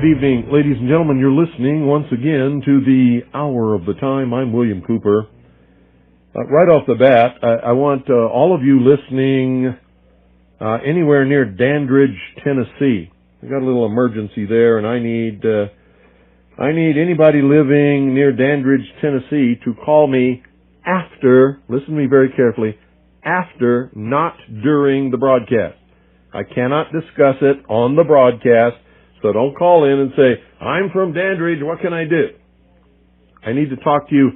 evening, ladies and gentlemen. You're listening once again to the Hour of the Time. I'm William Cooper. Right off the bat, I want all of you listening anywhere near Dandridge, Tennessee. We got a little emergency there, and I need anybody living near Dandridge, Tennessee, to call me after. Listen to me very carefully. After, not during the broadcast. I cannot discuss it on the broadcast. So don't call in and say, I'm from Dandridge, what can I do? I need to talk to you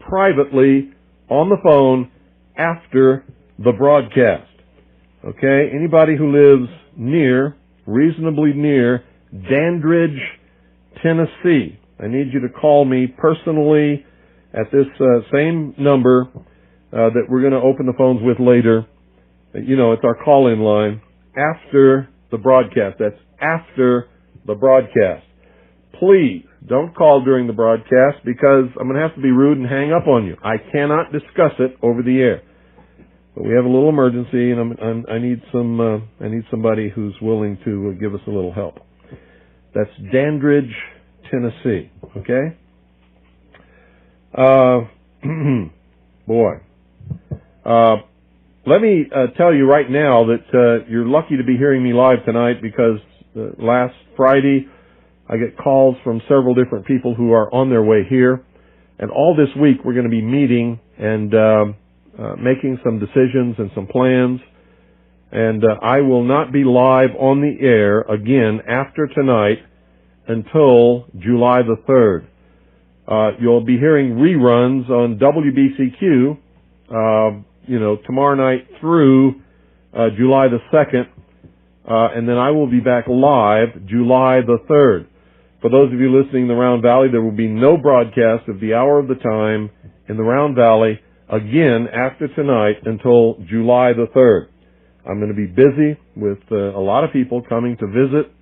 privately on the phone after the broadcast. Okay? Anybody who lives near, reasonably near, Dandridge, Tennessee, I need you to call me personally at this same number that we're going to open the phones with later. You know, it's our call-in line after the broadcast. That's after the broadcast. Please don't call during the broadcast because I'm going to have to be rude and hang up on you. I cannot discuss it over the air. But we have a little emergency, and I need somebody who's willing to give us a little help. That's Dandridge, Tennessee. Okay? Boy. Let me tell you right now that you're lucky to be hearing me live tonight because last Friday I get calls from several different people who are on their way here. And all this week we're going to be meeting and making some decisions and some plans. And I will not be live on the air again after tonight until July the 3rd. You'll be hearing reruns on WBCQ tomorrow night through July the 2nd, and then I will be back live July the 3rd. For those of you listening in the Round Valley, there will be no broadcast of the Hour of the Time in the Round Valley again after tonight until July the 3rd. I'm going to be busy with a lot of people coming to visit.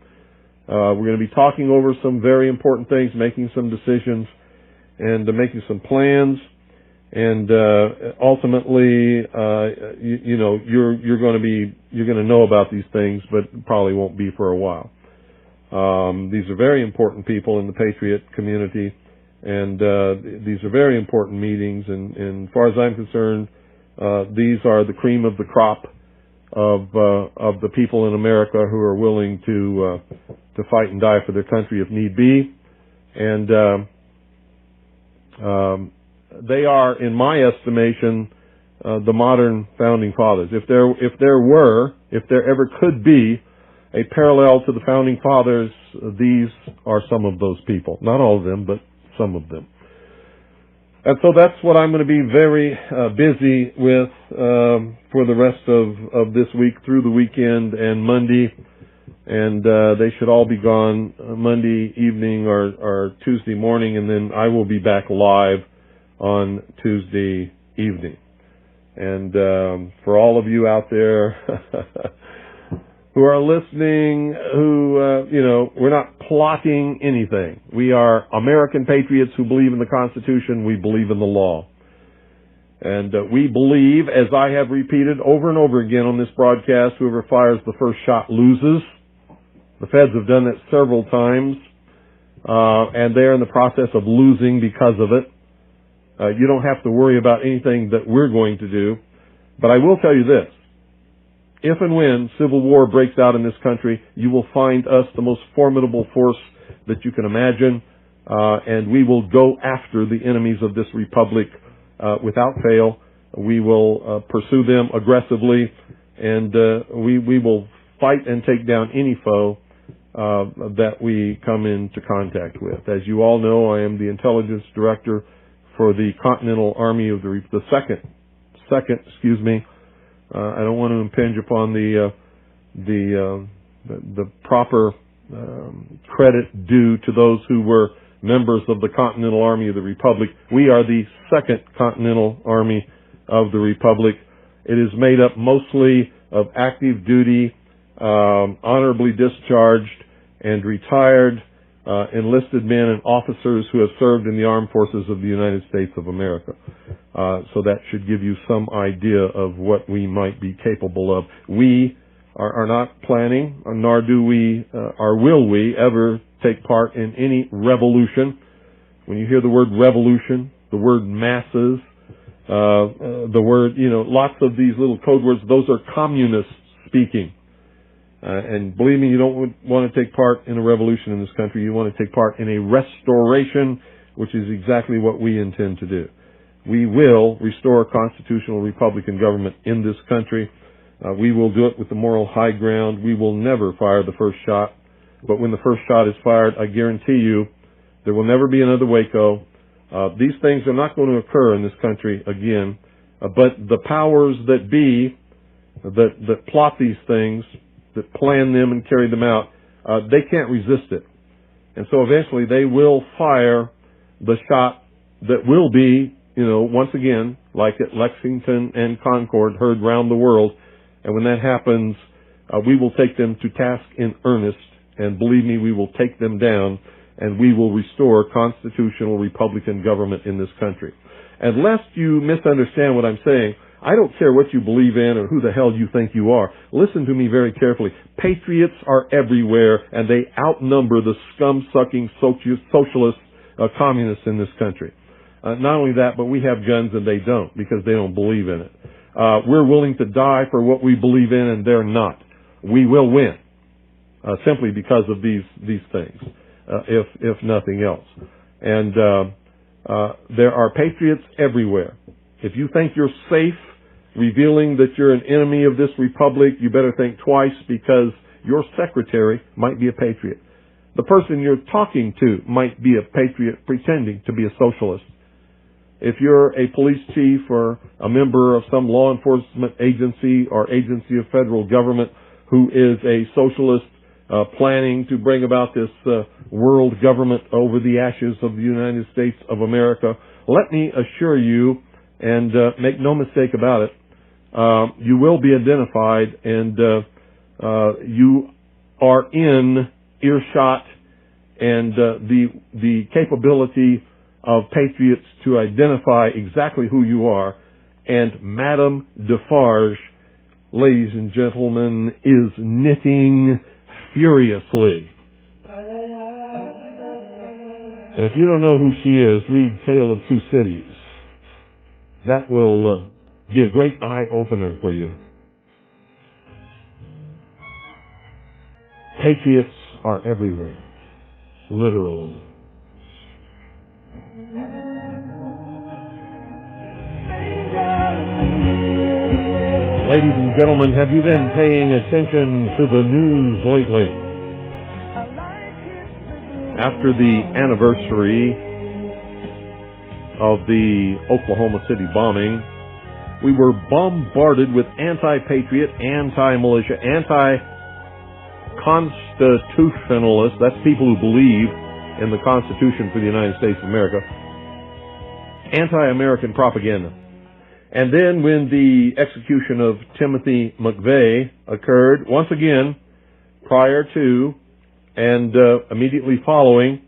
We're going to be talking over some very important things, making some decisions, and making some plans. And ultimately, you're going to know about these things, but probably won't be for a while. These are very important people in the Patriot community, and these are very important meetings. And as far as I'm concerned, these are the cream of the crop of the people in America who are willing to fight and die for their country if need be, and they are, in my estimation, the modern founding fathers. If there ever could be a parallel to the founding fathers, these are some of those people. Not all of them, but some of them. And so that's what I'm going to be very busy with for the rest of this week through the weekend and Monday. And they should all be gone Monday evening or Tuesday morning, and then I will be back live on Tuesday evening. And for all of you out there who are listening, we're not plotting anything. We are American patriots who believe in the Constitution. We believe in the law. And we believe, as I have repeated over and over again on this broadcast, whoever fires the first shot loses. The feds have done that several times, and they're in the process of losing because of it. You don't have to worry about anything that we're going to do. But I will tell you this. If and when civil war breaks out in this country, you will find us the most formidable force that you can imagine, and we will go after the enemies of this republic without fail. We will pursue them aggressively, and we will fight and take down any foe that we come into contact with. As you all know, I am the intelligence director for the Continental Army of the second. I don't want to impinge upon the proper credit due to those who were members of the Continental Army of the Republic. We are the Second Continental Army of the Republic. It is made up mostly of active duty, honorably discharged and retired enlisted men and officers who have served in the armed forces of the United States of America. So that should give you some idea of what we might be capable of. We are not planning, nor do we, or will we, ever take part in any revolution. When you hear the word revolution, the word masses, the word, lots of these little code words, those are communists speaking. And believe me, you don't want to take part in a revolution in this country. You want to take part in a restoration, which is exactly what we intend to do. We will restore a constitutional Republican government in this country. We will do it with the moral high ground. We will never fire the first shot. But when the first shot is fired, I guarantee you, there will never be another Waco. These things are not going to occur in this country again. But the powers that be, that plot these things, that plan them and carry them out, they can't resist it. And so eventually they will fire the shot that will be, once again, like at Lexington and Concord, heard round the world. And when that happens, we will take them to task in earnest. And believe me, we will take them down, and we will restore constitutional Republican government in this country. And lest you misunderstand what I'm saying, I don't care what you believe in or who the hell you think you are. Listen to me very carefully. Patriots are everywhere, and they outnumber the scum-sucking socialist communists in this country. Not only that, but we have guns and they don't, because they don't believe in it. We're willing to die for what we believe in, and they're not. We will win, simply because of these things, if nothing else. And there are patriots everywhere. If you think you're safe revealing that you're an enemy of this republic, you better think twice, because your secretary might be a patriot. The person you're talking to might be a patriot pretending to be a socialist. If you're a police chief or a member of some law enforcement agency or agency of federal government who is a socialist planning to bring about this world government over the ashes of the United States of America, let me assure you, and make no mistake about it, you will be identified, and you are in earshot, and the capability of patriots to identify exactly who you are. And Madame Defarge, ladies and gentlemen, is knitting furiously. And if you don't know who she is, read Tale of Two Cities. That will be a great eye-opener for you. Patriots are everywhere, literally. Ladies and gentlemen, have you been paying attention to the news lately? After the anniversary of the Oklahoma City bombing, we were bombarded with anti-patriot, anti-militia, anti-constitutionalists, that's people who believe in the Constitution for the United States of America, anti-American propaganda. And then when the execution of Timothy McVeigh occurred, once again, prior to and immediately following,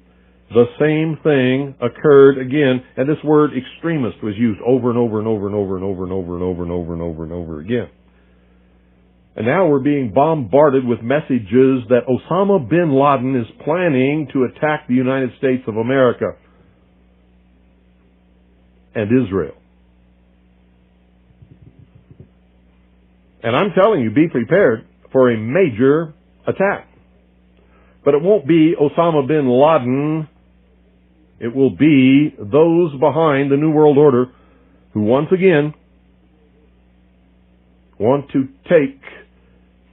the same thing occurred again, and this word extremist was used over and over and over and over and over and over and over and over and over and over again. And now we're being bombarded with messages that Osama Bin Laden is planning to attack the United States of America and Israel. And I'm telling you, be prepared for a major attack. But it won't be Osama bin Laden. It will be those behind the New World Order who once again want to take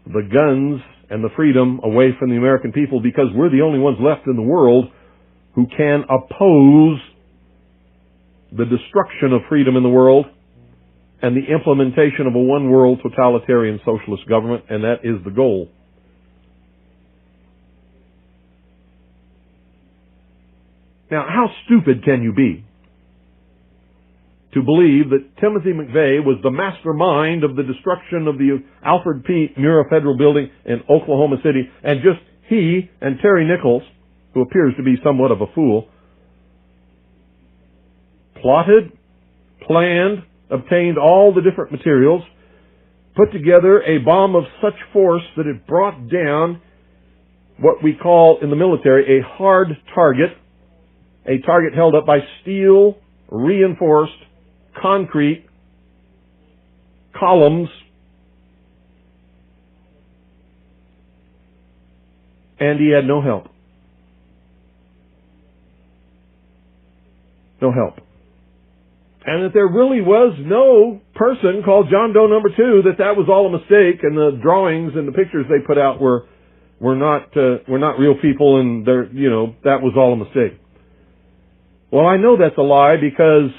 the guns and the freedom away from the American people, because we're the only ones left in the world who can oppose the destruction of freedom in the world and the implementation of a one-world totalitarian socialist government, and that is the goal. Now, how stupid can you be to believe that Timothy McVeigh was the mastermind of the destruction of the Alfred P. Murrah Federal Building in Oklahoma City, and just he and Terry Nichols, who appears to be somewhat of a fool, plotted, planned, obtained all the different materials, put together a bomb of such force that it brought down what we call in the military a hard target, a target held up by steel, reinforced, concrete, columns, and he had no help. No help. And that there really was no person called John Doe number 2, that was all a mistake, and the drawings and the pictures they put out were not real people, and that was all a mistake. Well, I know that's a lie because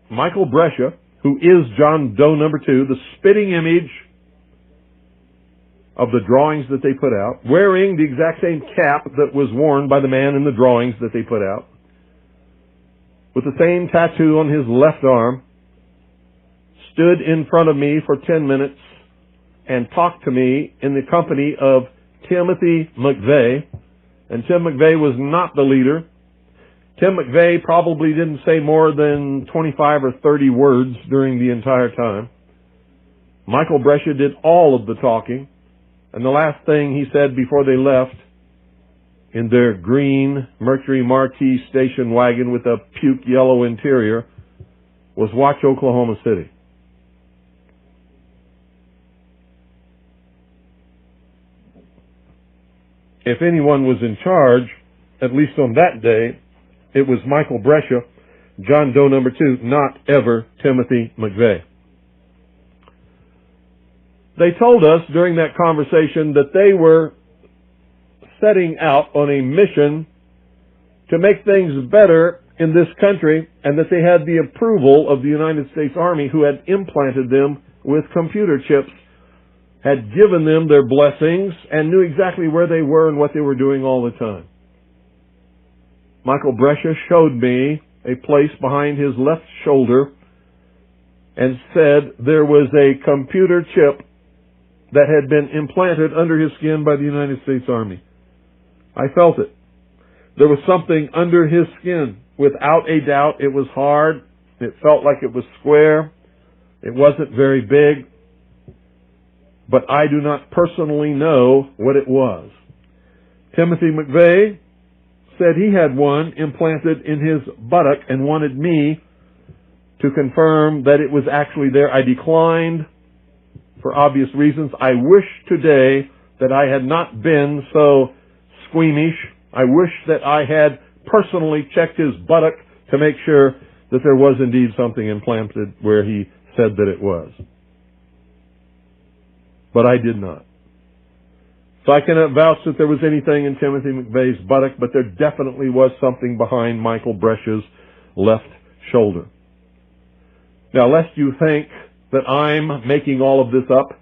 Michael Brescia, who is John Doe number 2, the spitting image of the drawings that they put out, wearing the exact same cap that was worn by the man in the drawings that they put out, with the same tattoo on his left arm, stood in front of me for 10 minutes and talked to me in the company of Timothy McVeigh. And Tim McVeigh was not the leader. Tim McVeigh probably didn't say more than 25 or 30 words during the entire time. Michael Brescia did all of the talking. And the last thing he said before they left, in their green Mercury Marquis station wagon with a puke yellow interior, was watch Oklahoma City. If anyone was in charge, at least on that day, it was Michael Brescia, John Doe number 2, not ever Timothy McVeigh. They told us during that conversation that they were setting out on a mission to make things better in this country, and that they had the approval of the United States Army, who had implanted them with computer chips, had given them their blessings, and knew exactly where they were and what they were doing all the time. Michael Brescia showed me a place behind his left shoulder and said there was a computer chip that had been implanted under his skin by the United States Army. I felt it. There was something under his skin. Without a doubt, it was hard. It felt like it was square. It wasn't very big. But I do not personally know what it was. Timothy McVeigh said he had one implanted in his buttock and wanted me to confirm that it was actually there. I declined for obvious reasons. I wish today that I had not been so squeamish. I wish that I had personally checked his buttock to make sure that there was indeed something implanted where he said that it was. But I did not. So I cannot vouch that there was anything in Timothy McVeigh's buttock, but there definitely was something behind Michael Brescia's left shoulder. Now, lest you think that I'm making all of this up,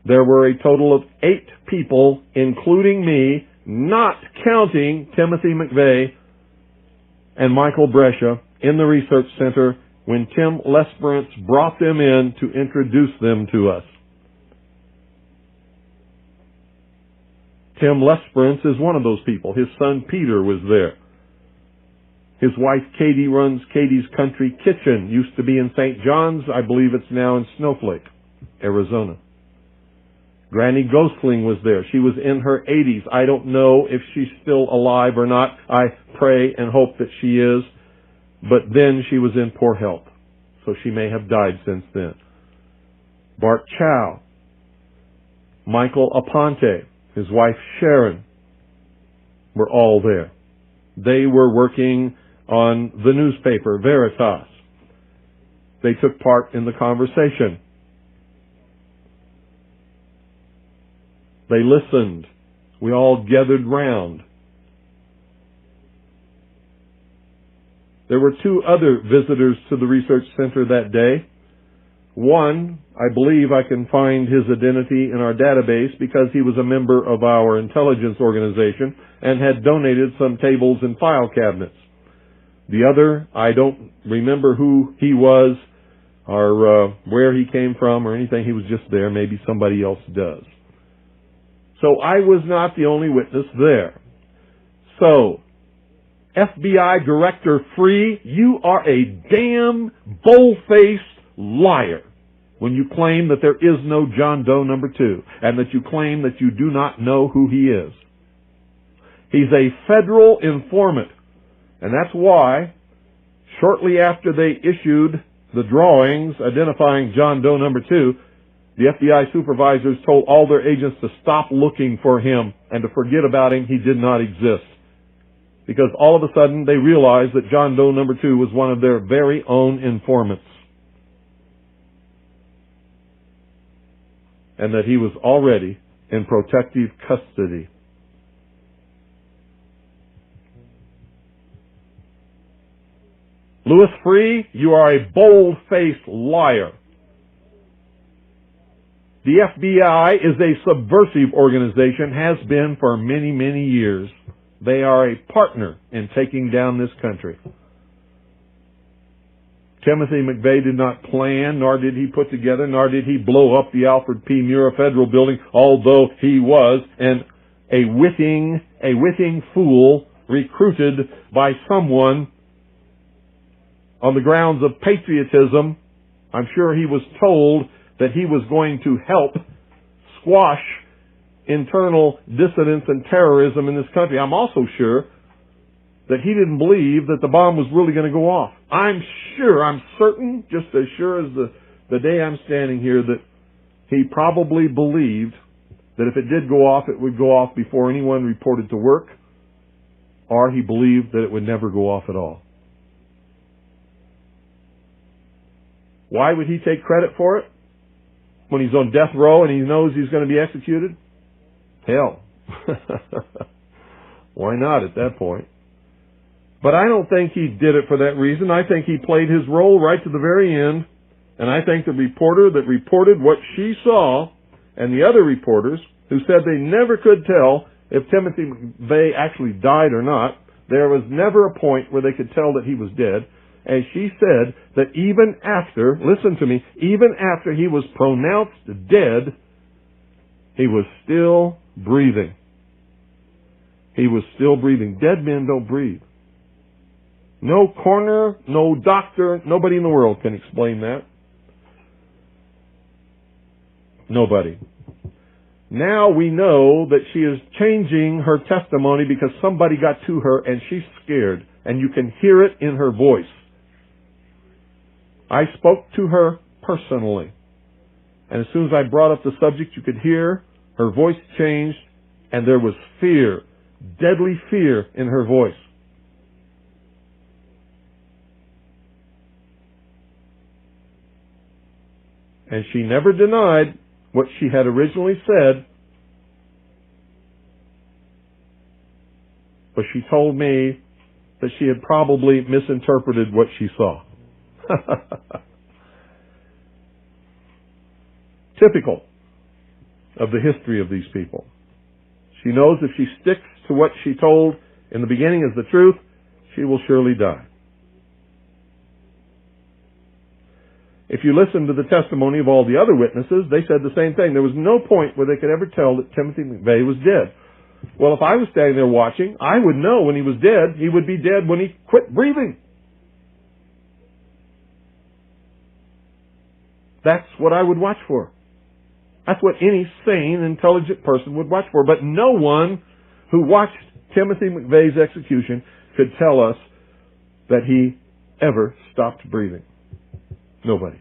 there were a total of 8 people, including me, not counting Timothy McVeigh and Michael Brescia, in the research center when Tim Lesperance brought them in to introduce them to us. Tim Lesperance is one of those people. His son Peter was there. His wife Katie runs Katie's Country Kitchen. Used to be in St. John's. I believe it's now in Snowflake, Arizona. Granny Ghostling was there. She was in her 80s. I don't know if she's still alive or not. I pray and hope that she is. But then she was in poor health, so she may have died since then. Bart Chow, Michael Aponte, his wife Sharon, were all there. They were working on the newspaper, Veritas. They took part in the conversation. They listened. We all gathered round. There were 2 other visitors to the research center that day. One, I believe I can find his identity in our database because he was a member of our intelligence organization and had donated some tables and file cabinets. The other, I don't remember who he was or where he came from or anything. He was just there. Maybe somebody else does. So I was not the only witness there. So, FBI Director Free, you are a damn bold-faced liar. when you claim that there is no John Doe number 2 and that you claim that you do not know who he is. He's a federal informant, and that's why shortly after they issued the drawings identifying John Doe number 2, the FBI supervisors told all their agents to stop looking for him and to forget about him. He did not exist. Because all of a sudden they realized that John Doe number 2 was one of their very own informants. And that he was already in protective custody. Louis Freeh, you are a bold-faced liar. The FBI is a subversive organization, has been for many, many years. They are a partner in taking down this country. Timothy McVeigh did not plan, nor did he put together, nor did he blow up the Alfred P. Murrah Federal Building, although he was a witting fool recruited by someone on the grounds of patriotism. I'm sure he was told that he was going to help squash internal dissidence and terrorism in this country. I'm also sure that he didn't believe that the bomb was really going to go off. I'm certain, just as sure as the day I'm standing here, that he probably believed that if it did go off, it would go off before anyone reported to work, or he believed that it would never go off at all. Why would he take credit for it when he's on death row and he knows he's going to be executed? Hell. Why not at that point? But I don't think he did it for that reason. I think he played his role right to the very end. And I think the reporter that reported what she saw and the other reporters who said they never could tell if Timothy McVeigh actually died or not, there was never a point where they could tell that he was dead. And she said that even after, listen to me, even after he was pronounced dead, he was still breathing. He was still breathing. Dead men don't breathe. No coroner, no doctor, nobody in the world can explain that. Nobody. Now we know that she is changing her testimony because somebody got to her and she's scared. And you can hear it in her voice. I spoke to her personally. And as soon as I brought up the subject, you could hear her voice changed and there was fear, deadly fear in her voice. And she never denied what she had originally said, but she told me that she had probably misinterpreted what she saw. Typical of the history of these people. She knows if she sticks to what she told in the beginning as the truth, she will surely die. If you listen to the testimony of all the other witnesses, they said the same thing. There was no point where they could ever tell that Timothy McVeigh was dead. Well, if I was standing there watching, I would know when he was dead. He would be dead when he quit breathing. That's what I would watch for. That's what any sane, intelligent person would watch for. But no one who watched Timothy McVeigh's execution could tell us that he ever stopped breathing. Nobody.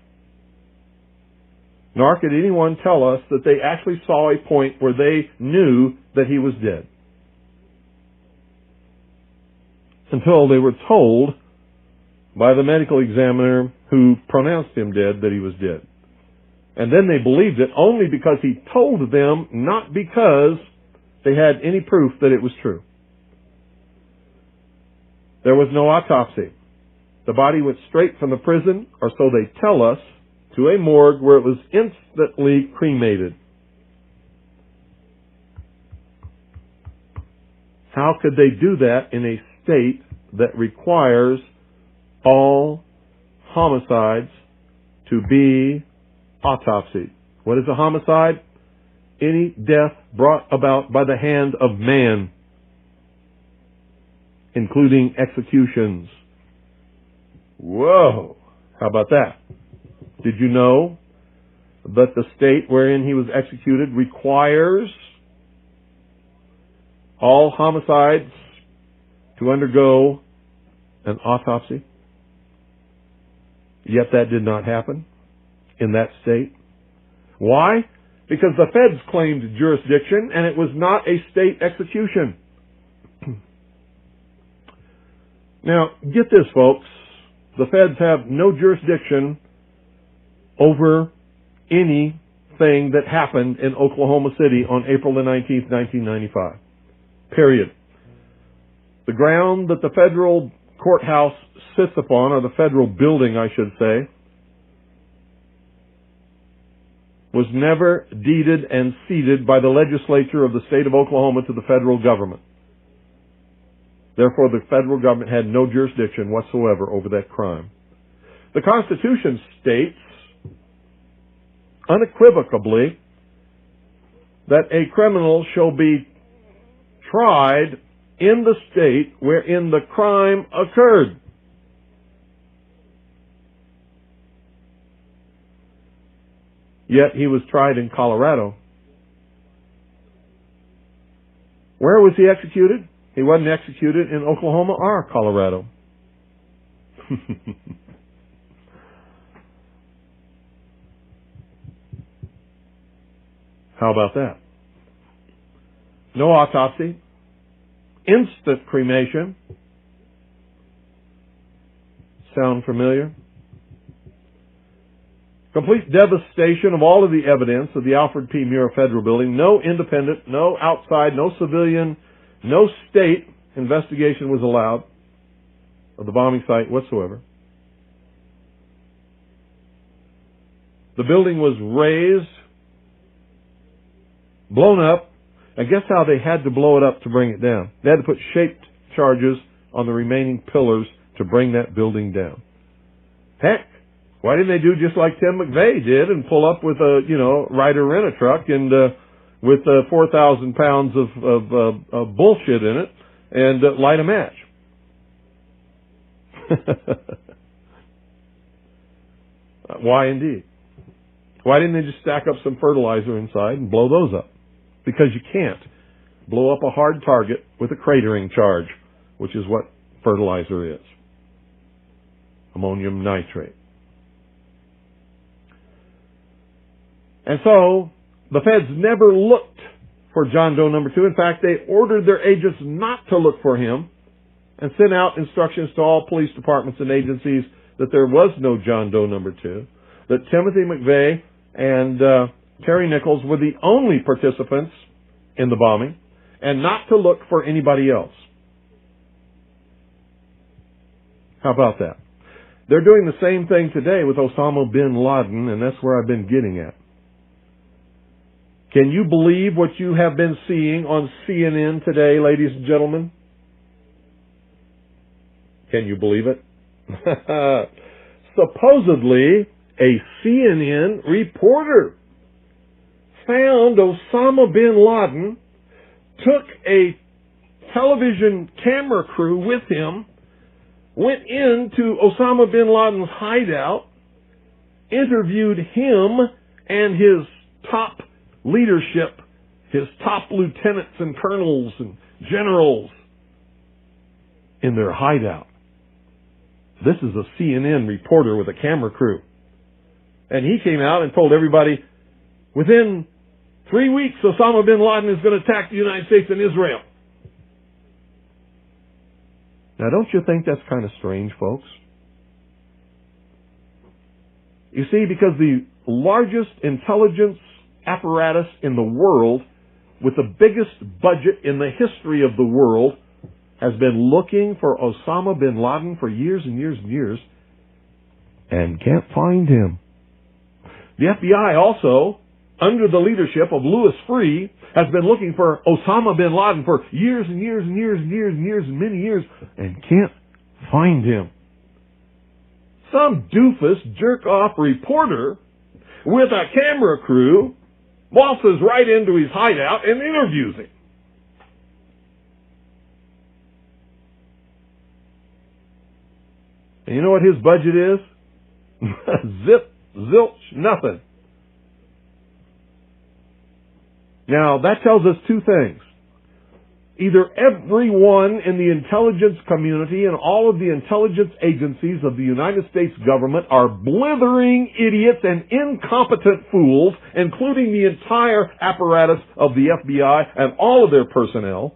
Nor could anyone tell us that they actually saw a point where they knew that he was dead. Until they were told by the medical examiner who pronounced him dead that he was dead. And then they believed it only because he told them, not because they had any proof that it was true. There was no autopsy. The body went straight from the prison, or so they tell us, to a morgue where it was instantly cremated. How could they do that in a state that requires all homicides to be autopsied? What is a homicide? Any death brought about by the hand of man, including executions. Whoa! How about that? Did you know that the state wherein he was executed requires all homicides to undergo an autopsy. Yet that did not happen in that state. Why? Because the feds claimed jurisdiction and it was not a state execution. Now, get this, folks. The feds have no jurisdiction over anything that happened in Oklahoma City on April the 19th, 1995. Period. The ground that the federal courthouse sits upon, or the federal building, I should say, was never deeded and ceded by the legislature of the state of Oklahoma to the federal government. Therefore, the federal government had no jurisdiction whatsoever over that crime. The Constitution states unequivocally that a criminal shall be tried in the state wherein the crime occurred. Yet he was tried in Colorado. Where was he executed? He wasn't executed in Oklahoma or Colorado. How about that? No autopsy. Instant cremation. Sound familiar? Complete devastation of all of the evidence of the Alfred P. Muir Federal Building. No independent, no outside, no civilian, no state investigation was allowed of the bombing site whatsoever. The building was razed, blown up, and guess how they had to blow it up to bring it down? They had to put shaped charges on the remaining pillars to bring that building down. Heck, why didn't they do just like Tim McVeigh did and pull up with a, Ryder rent-a-truck and with 4,000 pounds of bullshit in it and light a match? Why indeed? Why didn't they just stack up some fertilizer inside and blow those up? Because you can't blow up a hard target with a cratering charge, which is what fertilizer is. Ammonium nitrate. And so, the feds never looked for John Doe number 2. In fact, they ordered their agents not to look for him and sent out instructions to all police departments and agencies that there was no John Doe number 2, that Timothy McVeigh and Terry Nichols were the only participants in the bombing, and not to look for anybody else. How about that? They're doing the same thing today with Osama Bin Laden, and that's where I've been getting at. Can you believe what you have been seeing on CNN today, ladies and gentlemen? Can you believe it? Supposedly, a CNN reporter found Osama bin Laden, took a television camera crew with him, went into Osama bin Laden's hideout, interviewed him and his top leadership, his top lieutenants and colonels and generals in their hideout. This is a CNN reporter with a camera crew. And he came out and told everybody, within 3 weeks, Osama bin Laden is going to attack the United States and Israel. Now, don't you think that's kind of strange, folks? You see, because the largest intelligence apparatus in the world, with the biggest budget in the history of the world, has been looking for Osama bin Laden for years and years and years, and can't find him. The FBI also, under the leadership of Louis Freeh, has been looking for Osama bin Laden for years and years and years and years and years and many years, and can't find him. Some doofus, jerk-off reporter with a camera crew waltzes right into his hideout and interviews him. And you know what his budget is? Zip, zilch, nothing. Now, that tells us two things. Either everyone in the intelligence community and all of the intelligence agencies of the United States government are blithering idiots and incompetent fools, including the entire apparatus of the FBI and all of their personnel,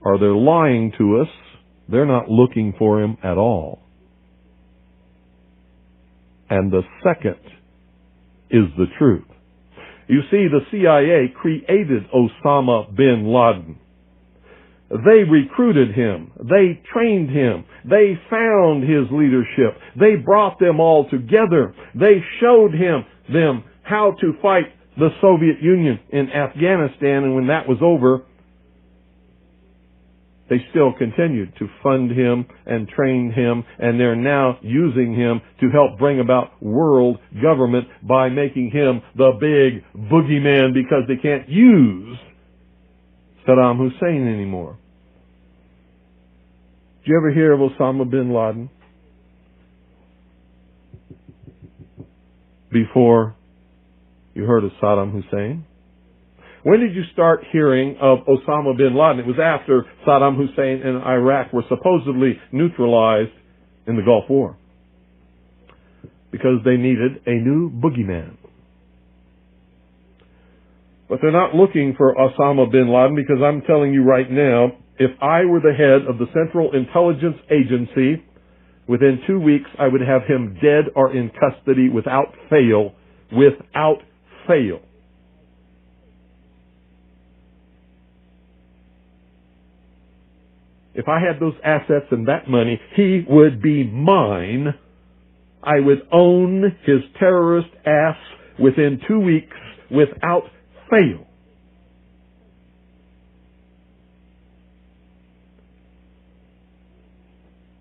or they're lying to us. They're not looking for him at all. And the second is the truth. You see, the CIA created Osama bin Laden. They recruited him. They trained him. They found his leadership. They brought them all together. They showed them how to fight the Soviet Union in Afghanistan, and when that was over, they still continued to fund him and train him, and they're now using him to help bring about world government by making him the big boogeyman because they can't use Saddam Hussein anymore. Did you ever hear of Osama bin Laden before you heard of Saddam Hussein? When did you start hearing of Osama bin Laden? It was after Saddam Hussein and Iraq were supposedly neutralized in the Gulf War, because they needed a new boogeyman. But they're not looking for Osama bin Laden, because I'm telling you right now, if I were the head of the Central Intelligence Agency, within 2 weeks I would have him dead or in custody without fail. Without fail. If I had those assets and that money, he would be mine. I would own his terrorist ass within 2 weeks without fail.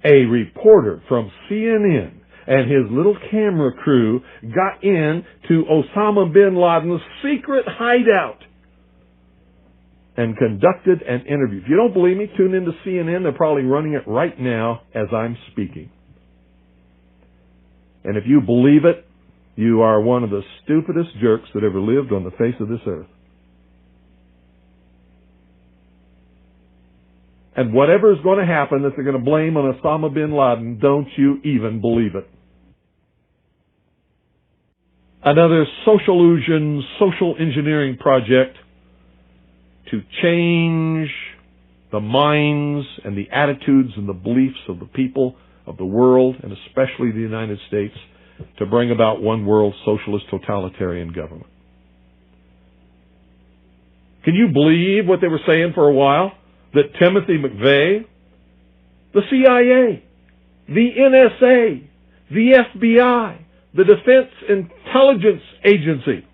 A reporter from CNN and his little camera crew got in to Osama bin Laden's secret hideout and conducted an interview. If you don't believe me, tune into CNN. They're probably running it right now as I'm speaking. And if you believe it, you are one of the stupidest jerks that ever lived on the face of this earth. And whatever is going to happen that they're going to blame on Osama bin Laden, don't you even believe it. Another social engineering project to change the minds and the attitudes and the beliefs of the people of the world, and especially the United States, to bring about one world socialist totalitarian government. Can you believe what they were saying for a while? That Timothy McVeigh, the CIA, the NSA, the FBI, the Defense Intelligence Agency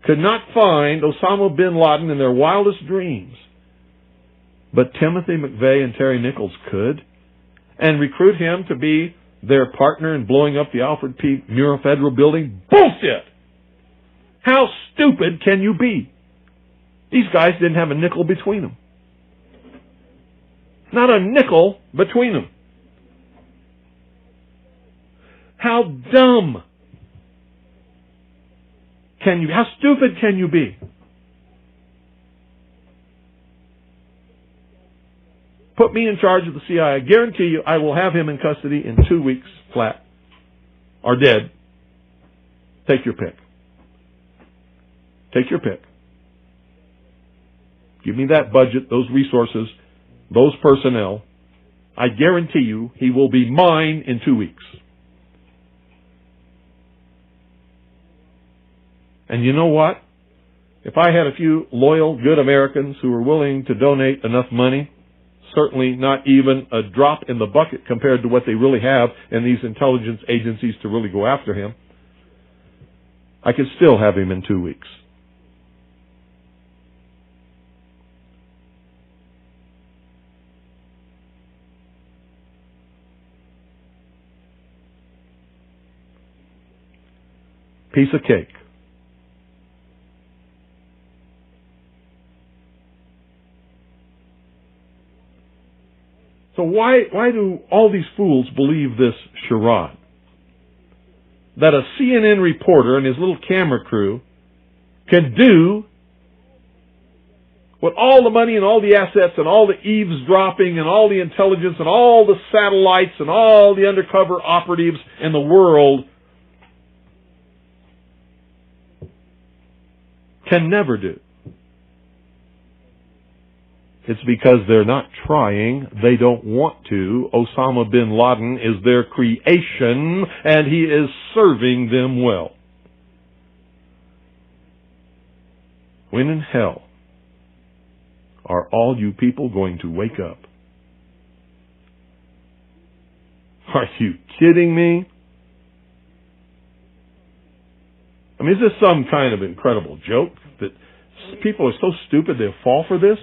could not find Osama bin Laden in their wildest dreams. But Timothy McVeigh and Terry Nichols could, and recruit him to be their partner in blowing up the Alfred P. Murrah Federal Building. Bullshit! How stupid can you be? These guys didn't have a nickel between them. Not a nickel between them. How dumb can you be? How stupid can you be? Put me in charge of the CIA. I guarantee you I will have him in custody in 2 weeks flat. Or dead. Take your pick. Take your pick. Give me that budget, those resources, those personnel. I guarantee you he will be mine in 2 weeks. And you know what? If I had a few loyal, good Americans who were willing to donate enough money, certainly not even a drop in the bucket compared to what they really have in these intelligence agencies to really go after him, I could still have him in 2 weeks. Piece of cake. So why do all these fools believe this charade? That a CNN reporter and his little camera crew can do with all the money and all the assets and all the eavesdropping and all the intelligence and all the satellites and all the undercover operatives in the world can never do. It's because they're not trying. They don't want to. Osama Bin Laden is their creation, and he is serving them well. When in hell are all you people going to wake up? Are you kidding me? I mean, is this some kind of incredible joke that people are so stupid they'll fall for this?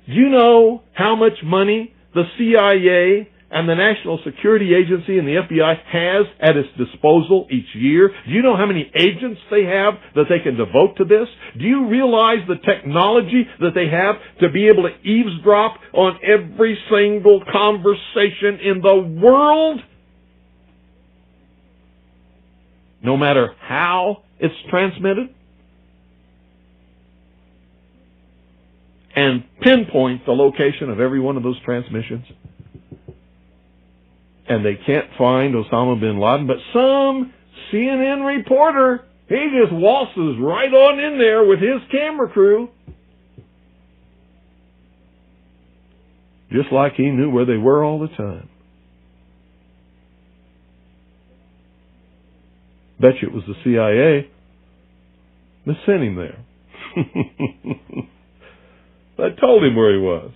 Do you know how much money the CIA and the National Security Agency and the FBI has at its disposal each year? Do you know how many agents they have that they can devote to this? Do you realize the technology that they have to be able to eavesdrop on every single conversation in the world? No matter how it's transmitted? And pinpoint the location of every one of those transmissions. And they can't find Osama Bin Laden, but some CNN reporter, he just waltzes right on in there with his camera crew. Just like he knew where they were all the time. Bet you it was the CIA that sent him there. I told him where he was.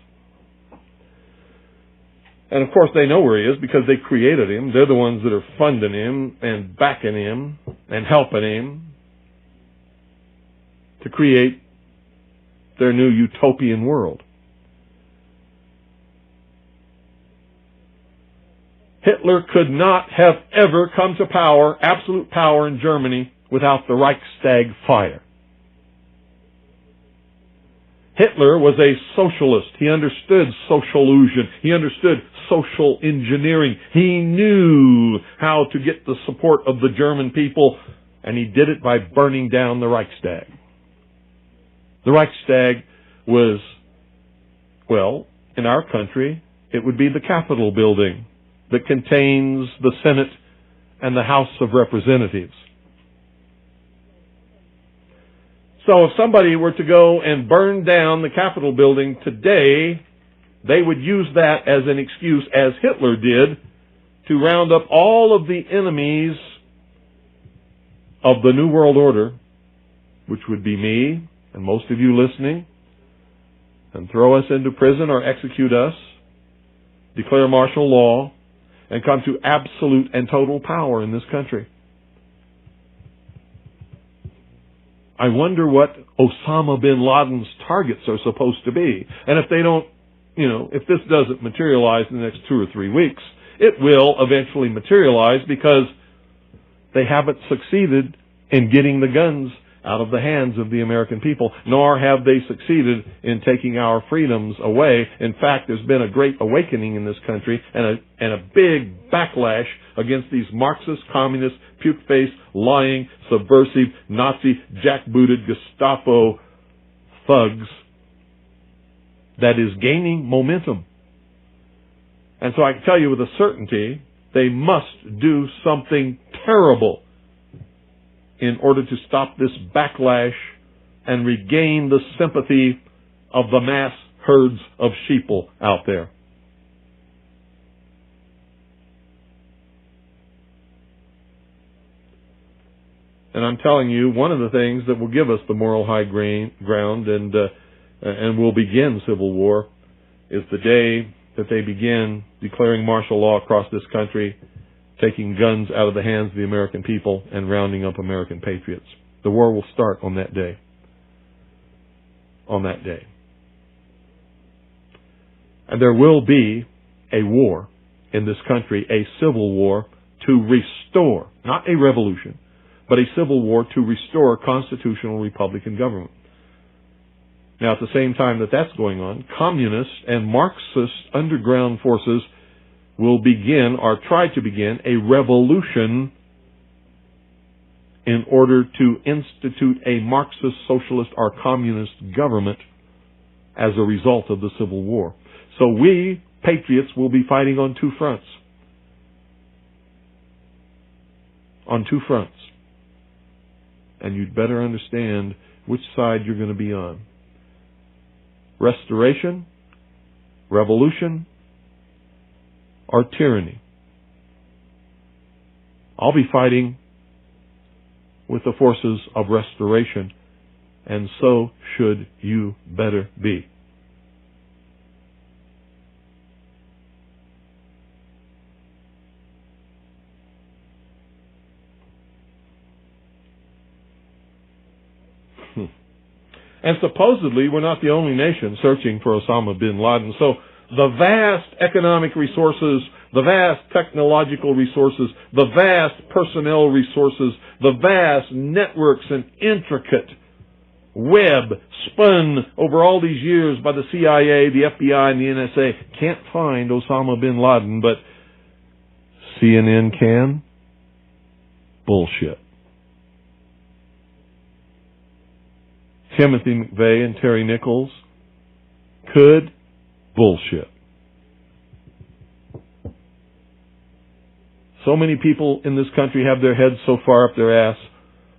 And of course they know where he is because they created him. They're the ones that are funding him and backing him and helping him to create their new utopian world. Hitler could not have ever come to power, absolute power in Germany, without the Reichstag fire. Hitler was a socialist. He understood socialusion. He understood social engineering. He knew how to get the support of the German people, and he did it by burning down the Reichstag. The Reichstag was, well, in our country, it would be the Capitol building that contains the Senate and the House of Representatives. So if somebody were to go and burn down the Capitol building today, they would use that as an excuse, as Hitler did, to round up all of the enemies of the New World Order, which would be me and most of you listening, and throw us into prison or execute us, declare martial law, and come to absolute and total power in this country. I wonder what Osama Bin Laden's targets are supposed to be. And if they don't, if this doesn't materialize in the next 2 or 3 weeks, it will eventually materialize because they haven't succeeded in getting the guns out of the hands of the American people, nor have they succeeded in taking our freedoms away. In fact, there's been a great awakening in this country and a big backlash against these Marxist, communist, puke-faced, lying, subversive, Nazi, jackbooted Gestapo thugs that is gaining momentum. And so I can tell you with a certainty, they must do something terrible in order to stop this backlash and regain the sympathy of the mass herds of sheeple out there. And I'm telling you, one of the things that will give us the moral high ground and will begin civil war is the day that they begin declaring martial law across this country, taking guns out of the hands of the American people and rounding up American patriots. The war will start on that day. On that day. And there will be a war in this country, a civil war to restore, not a revolution, but a civil war to restore constitutional Republican government. Now, at the same time that that's going on, communist and Marxist underground forces will begin, or try to begin, a revolution in order to institute a Marxist, socialist, or communist government as a result of the Civil War. So we, patriots, will be fighting on two fronts. On two fronts. And you'd better understand which side you're going to be on. Restoration, revolution, or tyranny. I'll be fighting with the forces of restoration, and so should you better be. And supposedly, we're not the only nation searching for Osama Bin Laden. So the vast economic resources, the vast technological resources, the vast personnel resources, the vast networks and intricate web spun over all these years by the CIA, the FBI, and the NSA can't find Osama Bin Laden, but CNN can? Bullshit. Timothy McVeigh and Terry Nichols could? Bullshit. So many people in this country have their heads so far up their ass,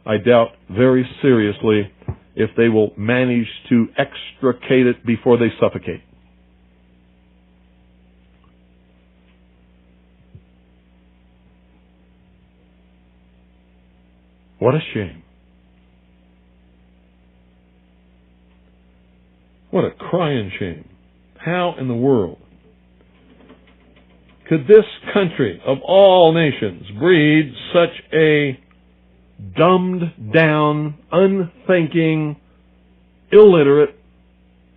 I doubt very seriously if they will manage to extricate it before they suffocate. What a shame. What a crying shame. How in the world could this country of all nations breed such a dumbed down, unthinking, illiterate,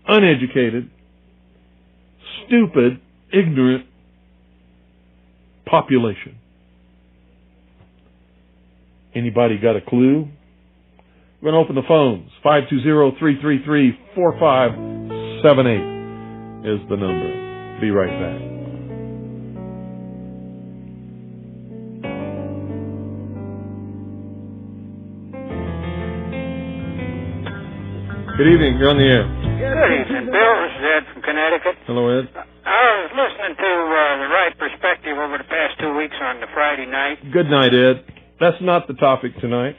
uneducated, stupid, ignorant population? Anybody got a clue? We're going to open the phones. 520-333-4578 is the number. Be right back. Good evening. You're on the air. Good evening, Bill. This is Ed from Connecticut. Hello, Ed. I was listening to The Right Perspective over the past 2 weeks on the Friday night. Good night, Ed. That's not the topic tonight.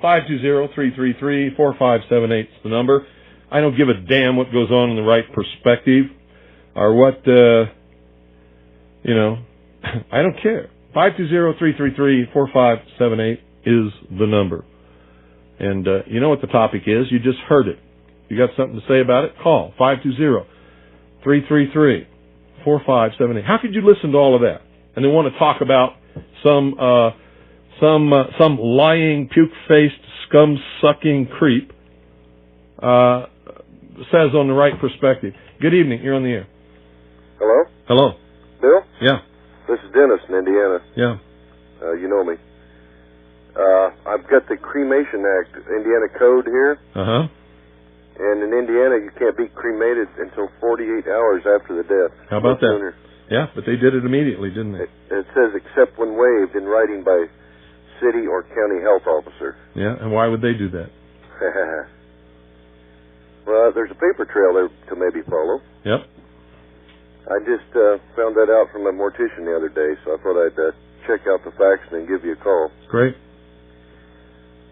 520-333-4578 is the number. I don't give a damn what goes on in The Right Perspective or what, I don't care. 520-333-4578 is the number. And you know what the topic is. You just heard it. You got something to say about it? Call 520-333-4578. How could you listen to all of that and then want to talk about some lying, puke-faced, scum-sucking creep says on The Right Perspective? Good evening. You're on the air. Hello? Hello. Bill? Yeah. This is Dennis in Indiana. Yeah. You know me. I've got the Cremation Act, Indiana Code here. Uh-huh. And in Indiana, you can't be cremated until 48 hours after the death. How about that? Sooner. Yeah, but they did it immediately, didn't they? It says except when waived in writing by city or county health officer. Yeah, and why would they do that? Well, there's a paper trail there to maybe follow. Yep. I just found that out from a mortician the other day, so I thought I'd check out the facts and then give you a call. Great.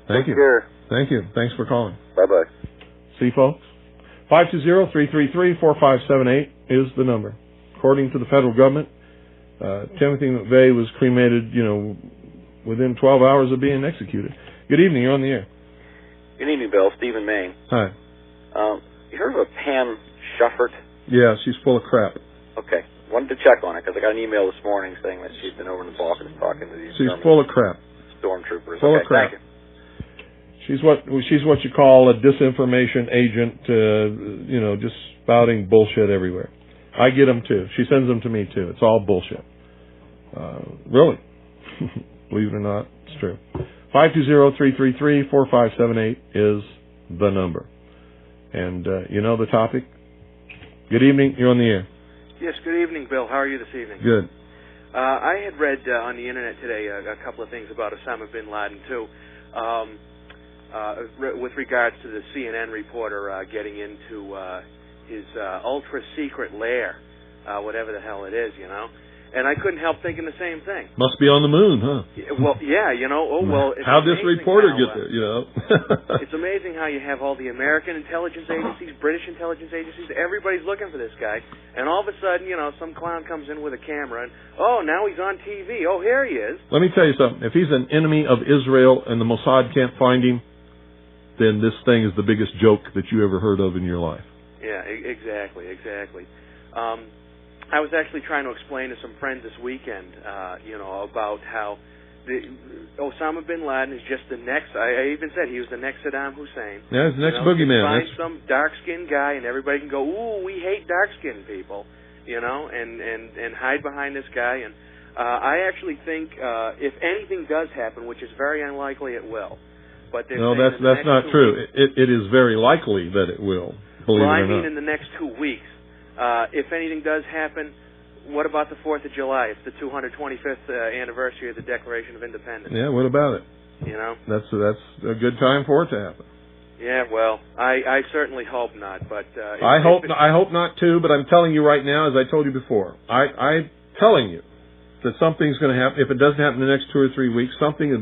Thank you. Take care. Thank you. Thanks for calling. Bye-bye. See, folks? 520-333-4578 is the number. According to the federal government, Timothy McVeigh was cremated, within 12 hours of being executed. Good evening. You're on the air. Good evening, Bill. Stephen Maine. Hi. You heard of a Pam Shuffert? Yeah, she's full of crap. Okay. Wanted to check on it because I got an email this morning saying that she'd been over in the Balkans talking to these She's German full of crap. stormtroopers. Full okay, of crap. Thank you. She's what you call a disinformation agent, just spouting bullshit everywhere. I get them too. She sends them to me too. It's all bullshit. Really. Believe it or not, it's true. 520-333-4578 is the number. And the topic? Good evening. You're on the air. Yes, good evening, Bill. How are you this evening? Good. I had read on the Internet today a couple of things about Osama Bin Laden, too. with regards to the CNN reporter getting into his ultra-secret lair, whatever the hell it is, you know. And I couldn't help thinking the same thing. Must be on the moon, huh? Well, yeah, you know. Oh, well. How'd this reporter get there, you know? It's amazing how you have all the American intelligence agencies, British intelligence agencies, everybody's looking for this guy. And all of a sudden, you know, some clown comes in with a camera and, oh, now he's on TV. Oh, here he is. Let me tell you something. If he's an enemy of Israel and the Mossad can't find him, then this thing is the biggest joke that you ever heard of in your life. Yeah, exactly. I was actually trying to explain to some friends this weekend, you know, about how Osama Bin Laden is just the next. I even said he was the next Saddam Hussein. Yeah, he's the next boogeyman. Find some dark-skinned guy, and everybody can go, "Ooh, we hate dark-skinned people," you know, and hide behind this guy. And I actually think if anything does happen, which is very unlikely, it will. But no, that's not true. It is very likely that it will. Believe it or not. I mean, in the next 2 weeks. If anything does happen, what about the 4th of July? It's the 225th anniversary of the Declaration of Independence. Yeah, what about it? You know? That's a good time for it to happen. Yeah, well, I certainly hope not, but... I hope not too, but I'm telling you right now, as I told you before, I'm telling you that something's going to happen. If it doesn't happen in the next 2 or 3 weeks, something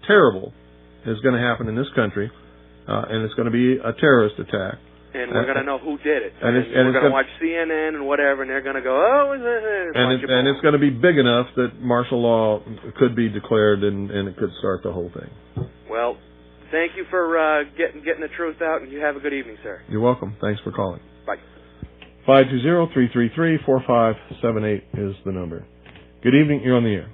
terrible is going to happen in this country, and it's going to be a terrorist attack. And we're going to know who did it. And we're going to watch CNN and whatever, and they're going to go, oh, and it's going to be big enough that martial law could be declared, and it could start the whole thing. Well, thank you for getting the truth out, and you have a good evening, sir. You're welcome. Thanks for calling. Bye. 520-333-4578 is the number. Good evening. You're on the air.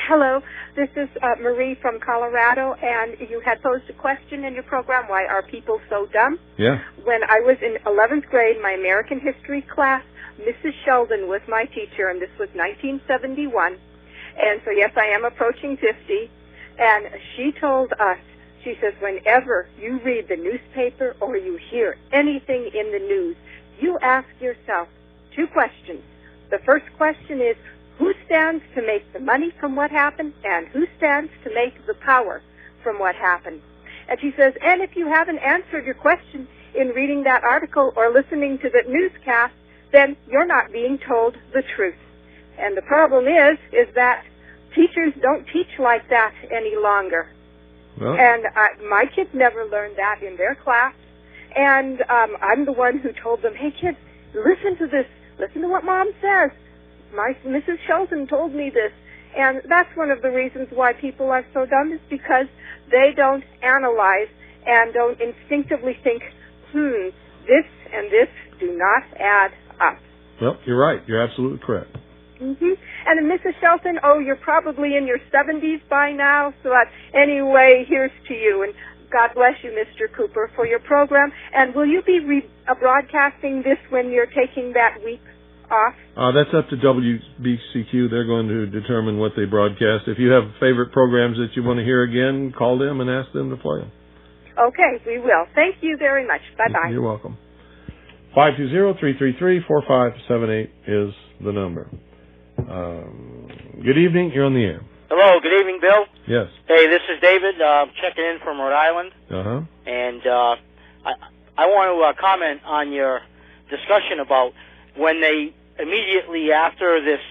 Hello, this is Marie from Colorado, and you had posed a question in your program, why are people so dumb? Yeah. When I was in 11th grade, my American history class, Mrs. Sheldon was my teacher, and this was 1971. And so, yes, I am approaching 50, and she told us, she says, whenever you read the newspaper or you hear anything in the news, you ask yourself 2 questions. The first question is, who stands to make the money from what happened, and who stands to make the power from what happened? And she says, and if you haven't answered your question in reading that article or listening to the newscast, then you're not being told the truth. And the problem is that teachers don't teach like that any longer. Well, and my kids never learned that in their class. And I'm the one who told them, hey, kids, listen to this. Listen to what Mom says. Mrs. Sheldon told me this. And that's one of the reasons why people are so dumb, is because they don't analyze and don't instinctively think, this and this do not add up. Well, you're right. You're absolutely correct. Mm-hmm. And Mrs. Shelton, you're probably in your 70s by now, so anyway, here's to you. And God bless you, Mr. Cooper, for your program. And will you be broadcasting this when you're taking that week off? That's up to WBCQ. They're going to determine what they broadcast. If you have favorite programs that you want to hear again, call them and ask them to play them. Okay, we will. Thank you very much. Bye-bye. You're welcome. 520-333-4578 is the number. Good evening. You're on the air. Hello. Good evening, Bill. Yes. Hey, this is David. Checking in from Rhode Island. Uh-huh. And I want to comment on your discussion about when they immediately after this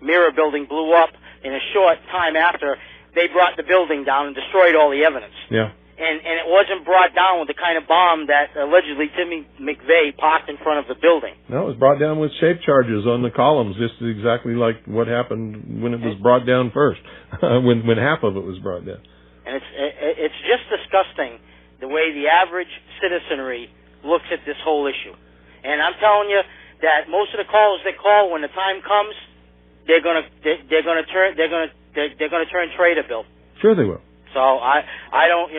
mirror building blew up, in a short time after, they brought the building down and destroyed all the evidence. Yeah. And it wasn't brought down with the kind of bomb that allegedly Timmy McVeigh parked in front of the building. No, it was brought down with shape charges on the columns, just exactly like what happened when it was brought down first, when half of it was brought down. And it's just disgusting the way the average citizenry looks at this whole issue. And I'm telling you that most of the callers that call, when the time comes, they're gonna turn traitor, Bill. Sure they will. So I don't,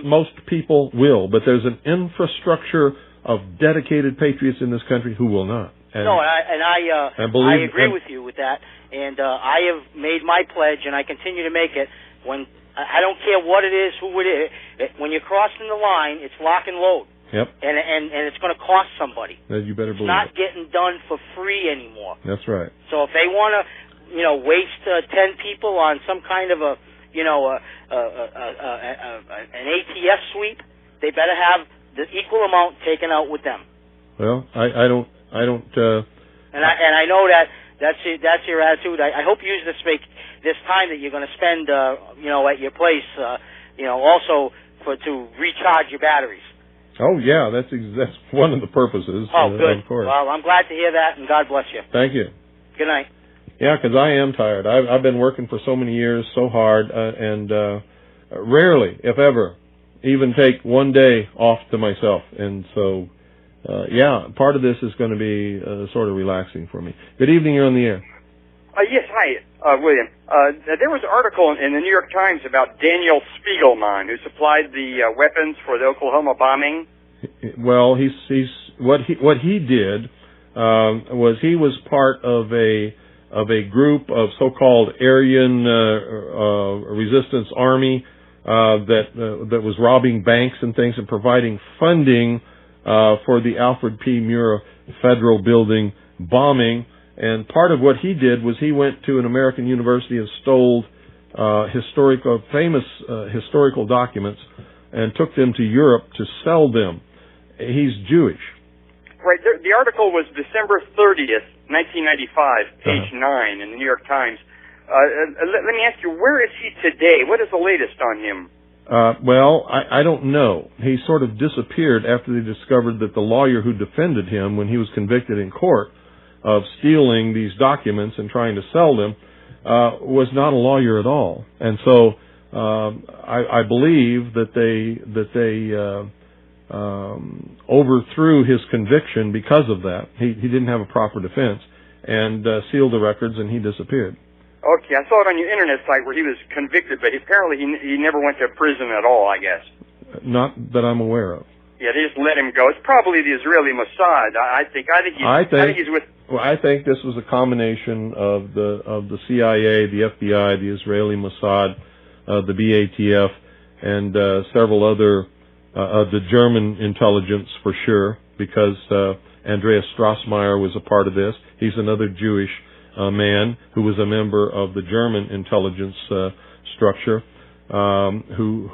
most people will, but there's an infrastructure of dedicated patriots in this country who will not. And I agree with you with that. And I have made my pledge, and I continue to make it. When I don't care what it is, who it is. When you're crossing the line, it's lock and load. Yep. And it's going to cost somebody. You better believe it's not getting done for free anymore. That's right. So if they want to, waste 10 people on some kind of a you know, an ATS sweep, they better have the equal amount taken out with them. Well, I don't. And I know that's your attitude. I hope you use this time that you're going to spend, you know, at your place, you know, also to recharge your batteries. Oh yeah, that's one of the purposes. Oh, good. Of course. Well, I'm glad to hear that, and God bless you. Thank you. Good night. Yeah, because I am tired. I've been working for so many years, so hard, and rarely, if ever, even take one day off to myself. And so, yeah, part of this is going to be sort of relaxing for me. Good evening. You're on the air. Yes, hi, William. There was an article in the New York Times about Daniel Spiegelman, who supplied the weapons for the Oklahoma bombing. Well, he's what he did was he was part of a group of so-called Aryan resistance army that was robbing banks and things and providing funding for the Alfred P. Murrah Federal Building bombing. And part of what he did was he went to an American university and stole famous historical documents and took them to Europe to sell them. He's Jewish. Right. The article was December 30th, 1995, page 9 in the New York Times. Let me ask you, where is he today? What is the latest on him? Well, I don't know. He sort of disappeared after they discovered that the lawyer who defended him when he was convicted in court of stealing these documents and trying to sell them was not a lawyer at all. And so I believe that they overthrew his conviction because of that. He didn't have a proper defense and sealed the records, and he disappeared. Okay, I saw it on your internet site where he was convicted, but apparently he never went to prison at all, I guess. Not that I'm aware of. Yeah, they just let him go. It's probably the Israeli Mossad. I think he's with. Well, I think this was a combination of the CIA, the FBI, the Israeli Mossad, the BATF, and several other the German intelligence for sure, because Andreas Strassmeyer was a part of this. He's another Jewish man who was a member of the German intelligence structure, who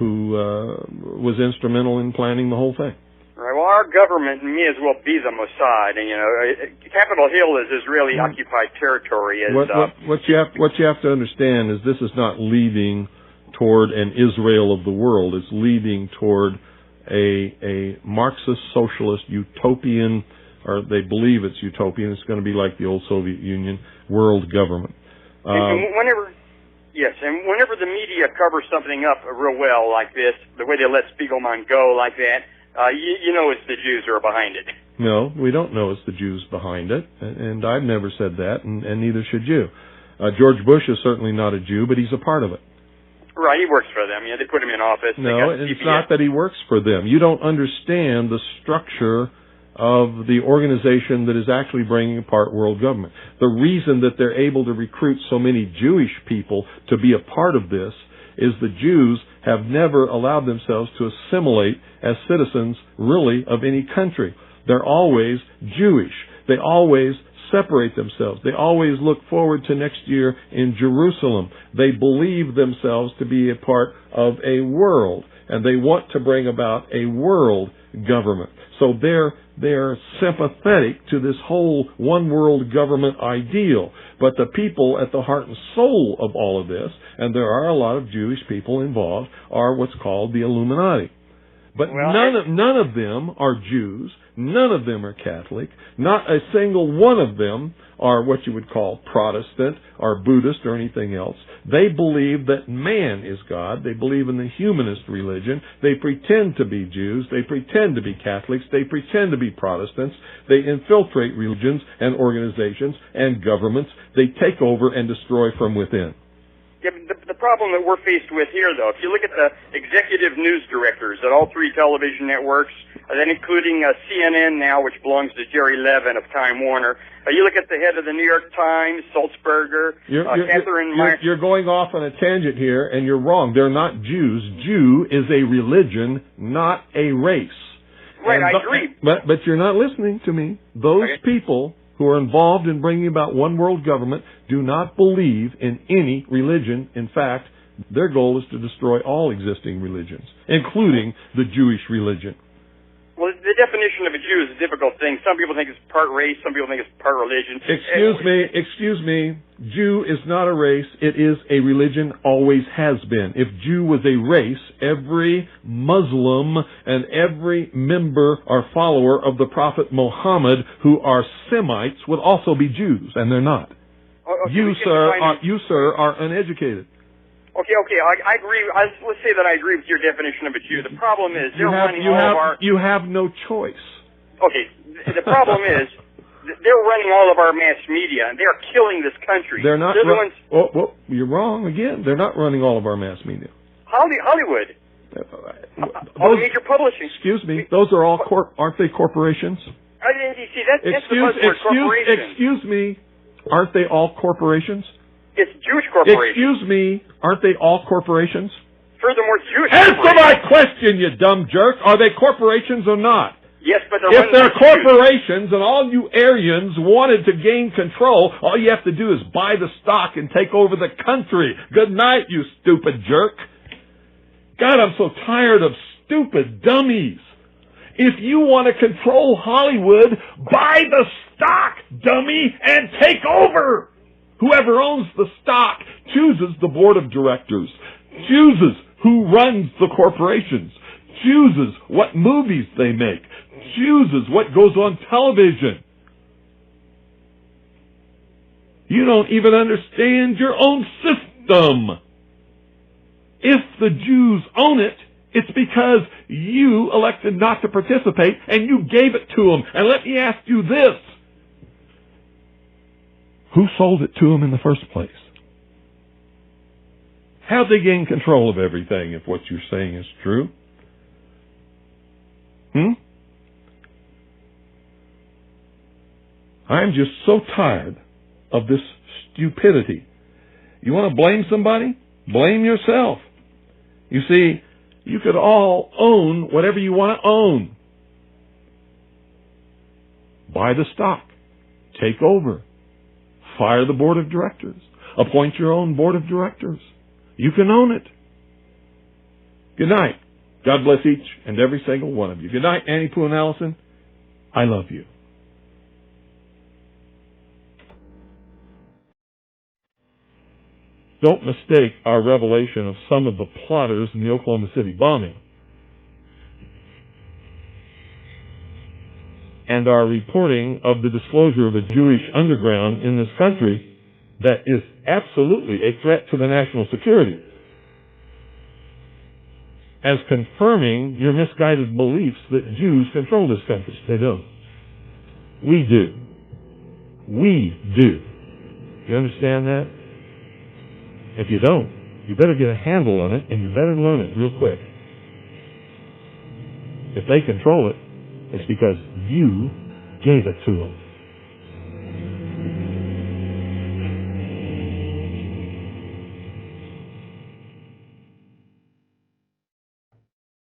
was instrumental in planning the whole thing. Right. Well, our government may as well be the Mossad, and Capitol Hill is Israeli occupied territory. What you have to understand is this is not leading toward an Israel of the world. It's leading toward a Marxist socialist utopian, or they believe it's utopian. It's going to be like the old Soviet Union world government. And whenever the media covers something up real well like this, the way they let Spiegelman go like that, you know it's the Jews who are behind it. No, we don't know it's the Jews behind it, and I've never said that, and neither should you. George Bush is certainly not a Jew, but he's a part of it. Right, he works for them. They put him in office. No, it's not that he works for them. You don't understand the structure of the organization that is actually bringing apart world government. The reason that they're able to recruit so many Jewish people to be a part of this is the Jews have never allowed themselves to assimilate as citizens, really, of any country. They're always Jewish. They always separate themselves. They always look forward to next year in Jerusalem. They believe themselves to be a part of a world, and they want to bring about a world government. So they're sympathetic to this whole one world government ideal. But the people at the heart and soul of all of this, and there are a lot of Jewish people involved, are what's called the Illuminati. But none of them are Jews. None of them are Catholic. Not a single one of them are what you would call Protestant or Buddhist or anything else. They believe that man is God. They believe in the humanist religion. They pretend to be Jews. They pretend to be Catholics. They pretend to be Protestants. They infiltrate religions and organizations and governments. They take over and destroy from within. Yeah, but the problem that we're faced with here, though, if you look at the executive news directors at all three television networks, then including CNN now, which belongs to Jerry Levin of Time Warner, you look at the head of the New York Times, Sulzberger, Catherine Meyer. You're going off on a tangent here, and you're wrong. They're not Jews. Jew is a religion, not a race. Right, I agree. But you're not listening to me. Those people who are involved in bringing about one world government do not believe in any religion. In fact, Their goal is to destroy all existing religions, including the Jewish religion. Well, the definition of a Jew is a difficult thing. Some people think it's part race, some people think it's part religion. Excuse me. Jew is not a race. It is a religion, always has been. If Jew was a race, every Muslim and every member or follower of the Prophet Muhammad who are Semites would also be Jews, and they're not. Okay, you, sir, are uneducated. Okay, I agree. Let's say that I agree with your definition of a Jew. The problem is you have no choice. Okay, the problem is they're running all of our mass media, and they're killing this country. They're not. Well, you're wrong again. They're not running all of our mass media. Hollywood. All the major publishing. Excuse me. Those are all aren't they corporations? See, that's the buzzword, corporation. Excuse me. Aren't they all corporations? It's Jewish corporations. Excuse me, aren't they all corporations? Furthermore, Jewish corporations. Answer my question, you dumb jerk. Are they corporations or not? Yes, but if they're corporations and all you Aryans wanted to gain control, all you have to do is buy the stock and take over the country. Good night, you stupid jerk. God, I'm so tired of stupid dummies. If you want to control Hollywood, buy the stock, dummy, and take over. Whoever owns the stock chooses the board of directors, chooses who runs the corporations, chooses what movies they make, chooses what goes on television. You don't even understand your own system. If the Jews own it, it's because you elected not to participate and you gave it to them. And let me ask you this. Who sold it to them in the first place? How'd they gain control of everything if what you're saying is true? I'm just so tired of this stupidity. You want to blame somebody? Blame yourself. You see, you could all own whatever you want to own. Buy the stock. Take over. Fire the board of directors. Appoint your own board of directors. You can own it. Good night. God bless each and every single one of you. Good night, Annie Pooh and Allison. I love you. Don't mistake our revelation of some of the plotters in the Oklahoma City bombing and our reporting of the disclosure of a Jewish underground in this country that is absolutely a threat to the national security as confirming your misguided beliefs that Jews control this country. They don't. We do. We do. You understand that? If you don't, you better get a handle on it, and you better learn it real quick. If they control it, it's because you gave it to them.